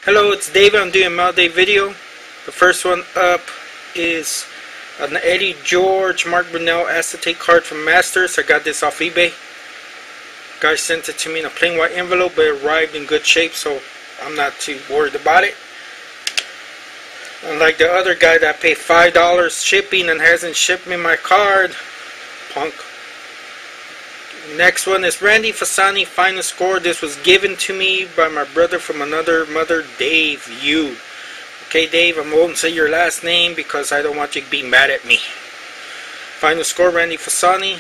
Hello, it's David. I'm doing a mailday video. The first one up is an Eddie George Mark Brunell acetate card from Masters. I got this off eBay. Guy sent it to me in a plain white envelope, but it arrived in good shape, so I'm not too worried about it. Unlike the other guy that paid $5 shipping and hasn't shipped me my card. Punk. Next one is Randy Fasani, final score. This was given to me by my brother from another mother, Dave Yu. Okay, Dave, I won't say your last name because I don't want you to be mad at me. Final score, Randy Fasani.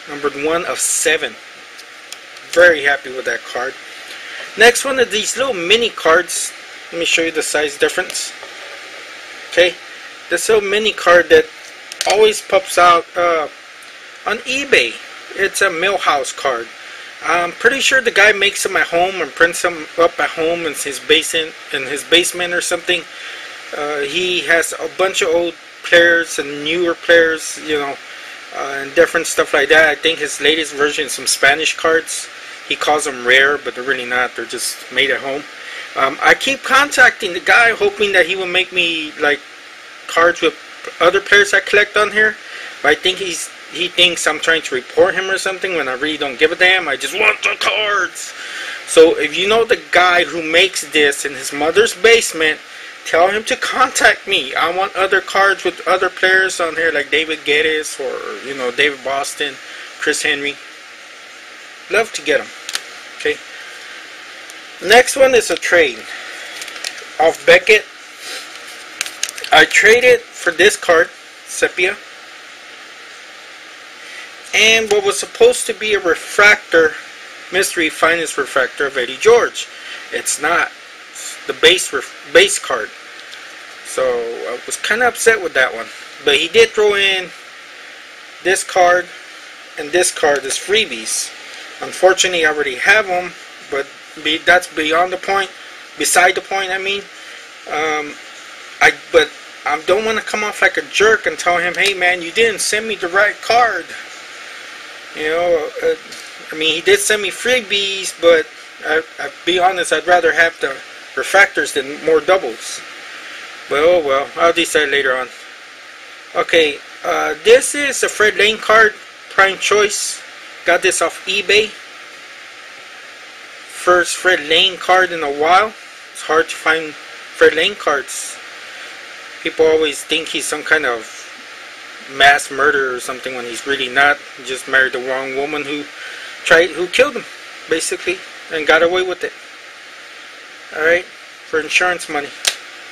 Numbered 1 of 7. Very happy with that card. Next one are these little mini cards. Let me show you the size difference. Okay, this little mini card that always pops out on eBay. It's a Millhouse card. I'm pretty sure the guy makes them at home and prints them up at home in his basement or something. He has a bunch of old players and newer players, you know, and different stuff like that. I think his latest version is some Spanish cards. He calls them rare, but they're really not. They're just made at home. I keep contacting the guy, hoping that he will make me like cards with other players I collect on here. But I think he thinks I'm trying to report him or something when I really don't give a damn. I just want the cards. So if you know the guy who makes this in his mother's basement, tell him to contact me. I want other cards with other players on here like David Geddes or, you know, David Boston, Chris Henry. Love to get them. Okay. Next one is a trade off Beckett. I traded for this card, Sepia, and what was supposed to be a refractor, mystery finest refractor of Eddie George. It's not. It's the base card. So I was kind of upset with that one. But he did throw in this card and this card as freebies. Unfortunately, I already have them, but that's beyond the point. Beside the point, I mean. But I don't want to come off like a jerk and tell him, hey man, you didn't send me the right card. You know, I mean, he did send me freebies, but I'll be honest, I'd rather have the refractors than more doubles. But oh well, I'll decide later on. Okay, this is a Fred Lane card, Prime Choice. Got this off eBay. First Fred Lane card in a while. It's hard to find Fred Lane cards. People always think he's some kind of mass murderer or something when he's really not. He just married the wrong woman who killed him, basically, and got away with it. Alright, for insurance money.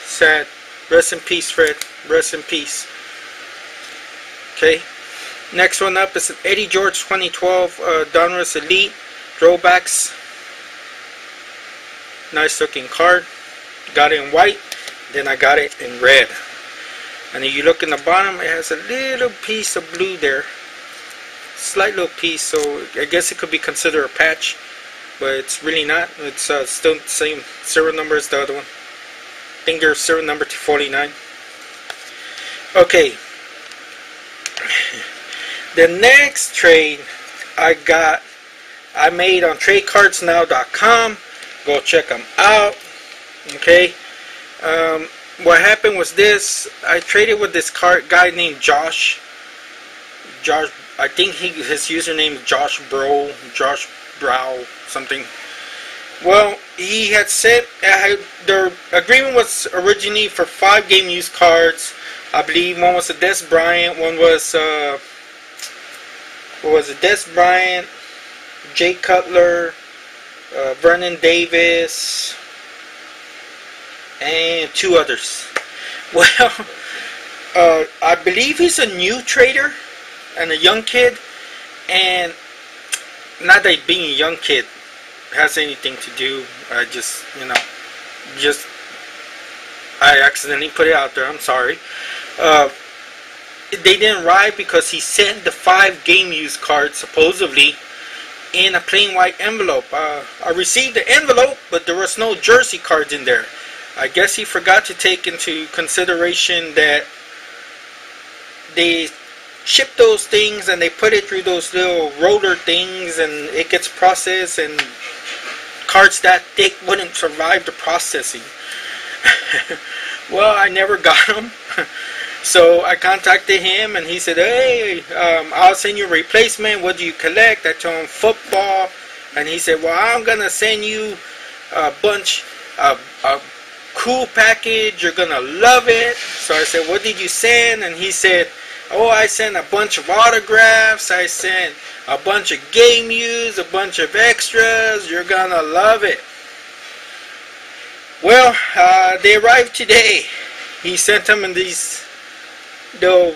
Sad. Rest in peace, Fred. Rest in peace. Okay. Next one up is an Eddie George 2012 Donruss Elite Throwbacks. Nice looking card. Got it in white, then I got it in red. And if you look in the bottom, it has a little piece of blue there. Slight little piece, so I guess it could be considered a patch. But it's really not. It's still the same serial number as the other one. I think they're serial number to 49. Okay. The next trade I made on tradecardsnow.com. Go check them out. Okay. What happened was this. I traded with this guy named Josh. I think his username is Josh Brow, something. Well, he had said the agreement was originally for 5 game use cards. I believe one was a Des Bryant, one was what was it? Des Bryant, Jay Cutler, Vernon Davis, and 2 others. Well, I believe he's a new trader and a young kid, and not that being a young kid has anything to do. I just, you know, I accidentally put it out there. I'm sorry. They didn't arrive because he sent the 5 game use cards supposedly in a plain white envelope. I received the envelope, but there was no jersey cards in there. I guess he forgot to take into consideration that they ship those things and they put it through those little roller things and it gets processed and cards that thick wouldn't survive the processing. Well, I never got them. So I contacted him and he said, hey, I'll send you a replacement. What do you collect? I told him football. And he said, well, I'm going to send you a bunch of a cool package. You're going to love it. So I said, what did you send? And he said, oh, I sent a bunch of autographs. I sent a bunch of game use, a bunch of extras. You're going to love it. Well, they arrived today. He sent them in these little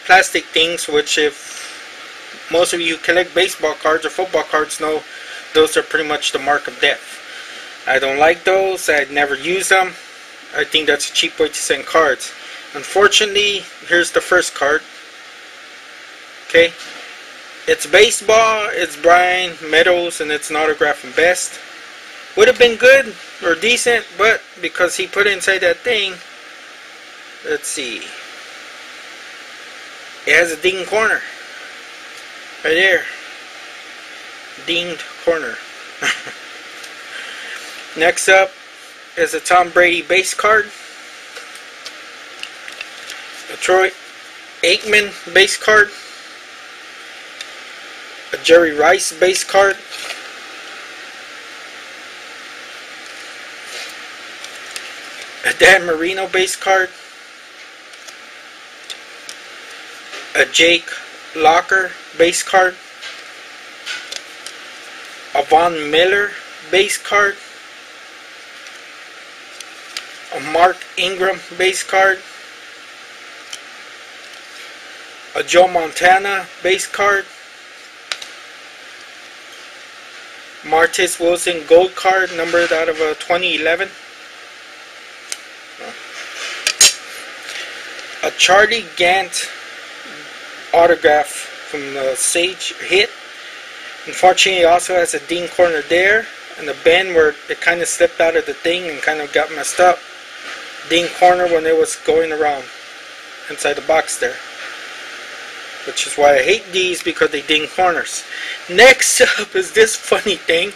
plastic things, which if most of you collect baseball cards or football cards know, those are pretty much the mark of death. I don't like those. I'd never use them. I think that's a cheap way to send cards. Unfortunately, here's the first card. Okay, it's baseball, it's Brian Meadows, and it's an autograph from Best. Would have been good or decent, but because he put inside that thing, let's see, it has a ding corner right there. Dinged corner. Next up is a Tom Brady base card, a Troy Aikman base card, a Jerry Rice base card, a Dan Marino base card, a Jake Locker base card, a Von Miller base card, a Mark Ingram base card, a Joe Montana base card, Martez Wilson gold card numbered out of a 2011, a Charlie Gant autograph from the Sage hit. Unfortunately, it also has a ding corner there and a bend where it kind of slipped out of the thing and kind of got messed up. Ding corner when it was going around inside the box there, which is why I hate these, because they ding corners. Next up is this funny thing.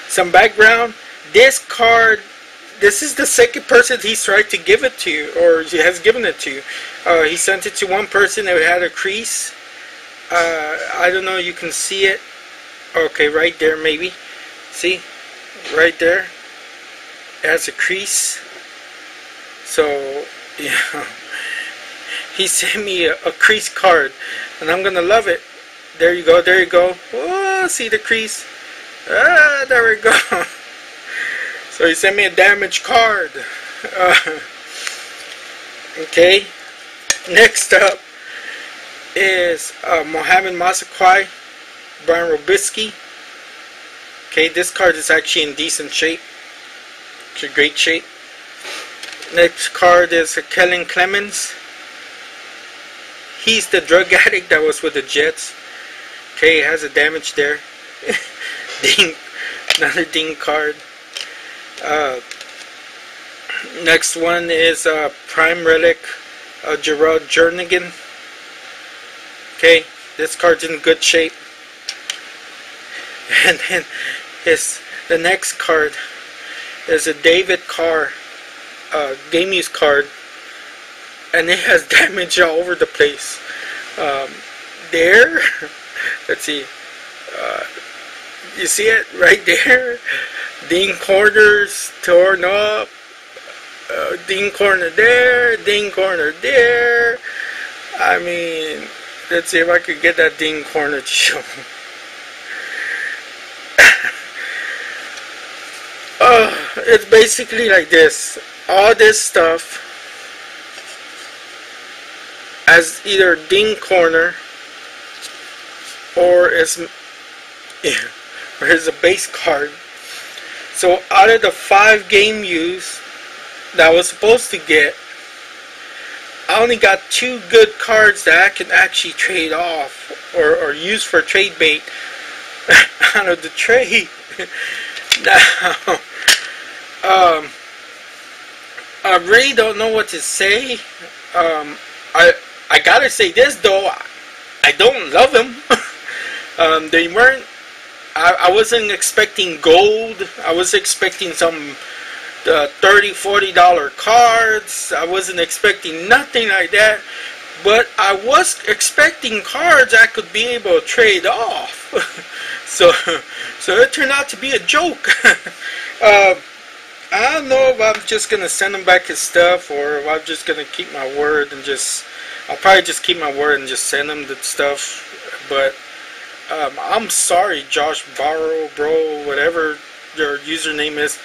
Some background. This card, this is the second person he's tried to give it to, or he has given it to. He sent it to one person that had a crease. I don't know, you can see it. Okay, right there maybe. See? Right there. It has a crease. So, yeah. He sent me a crease card, and I'm gonna love it. There you go, there you go. Oh, see the crease? Ah, there we go. So he sent me a damaged card. Okay. Next up is Mohamed Massaquoi, Brian Robisky. Okay, this card is actually in decent shape. It's in great shape. Next card is Kellen Clemens. He's the drug addict that was with the Jets. Okay, it has a damage there. Ding, another ding card. Next one is Prime Relic, Gerard Jernigan. Okay, this card's in good shape. And then the next card is a David Carr game use card, and it has damage all over the place. There, let's see, you see it right there? Ding corners torn up, ding corner there, ding corner there. I mean, let's see if I could get that ding corner to show. It's basically like this. All this stuff as either ding corner or is a base card. So out of the 5 game use that I was supposed to get, I only got 2 good cards that I can actually trade off or use for trade bait out of the trade. Now, I really don't know what to say. I gotta say this though, I don't love them. They weren't I wasn't expecting gold. I was expecting some $30, $40 cards. I wasn't expecting nothing like that. But I was expecting cards I could be able to trade off. so it turned out to be a joke. I don't know if I'm just gonna send him back his stuff, or if I'm just gonna keep my word and I'll probably just keep my word and just send him the stuff. But I'm sorry, Josh Barrow, bro, whatever your username is.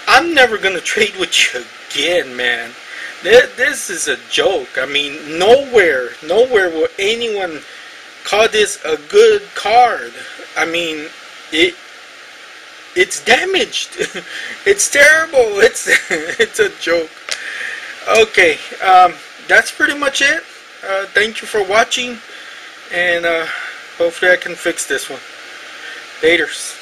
I'm never gonna trade with you again, man. This is a joke. I mean, nowhere will anyone call this a good card. I mean, it's damaged. It's terrible. It's a joke. Okay, that's pretty much it. Thank you for watching, and hopefully I can fix this one. Laters.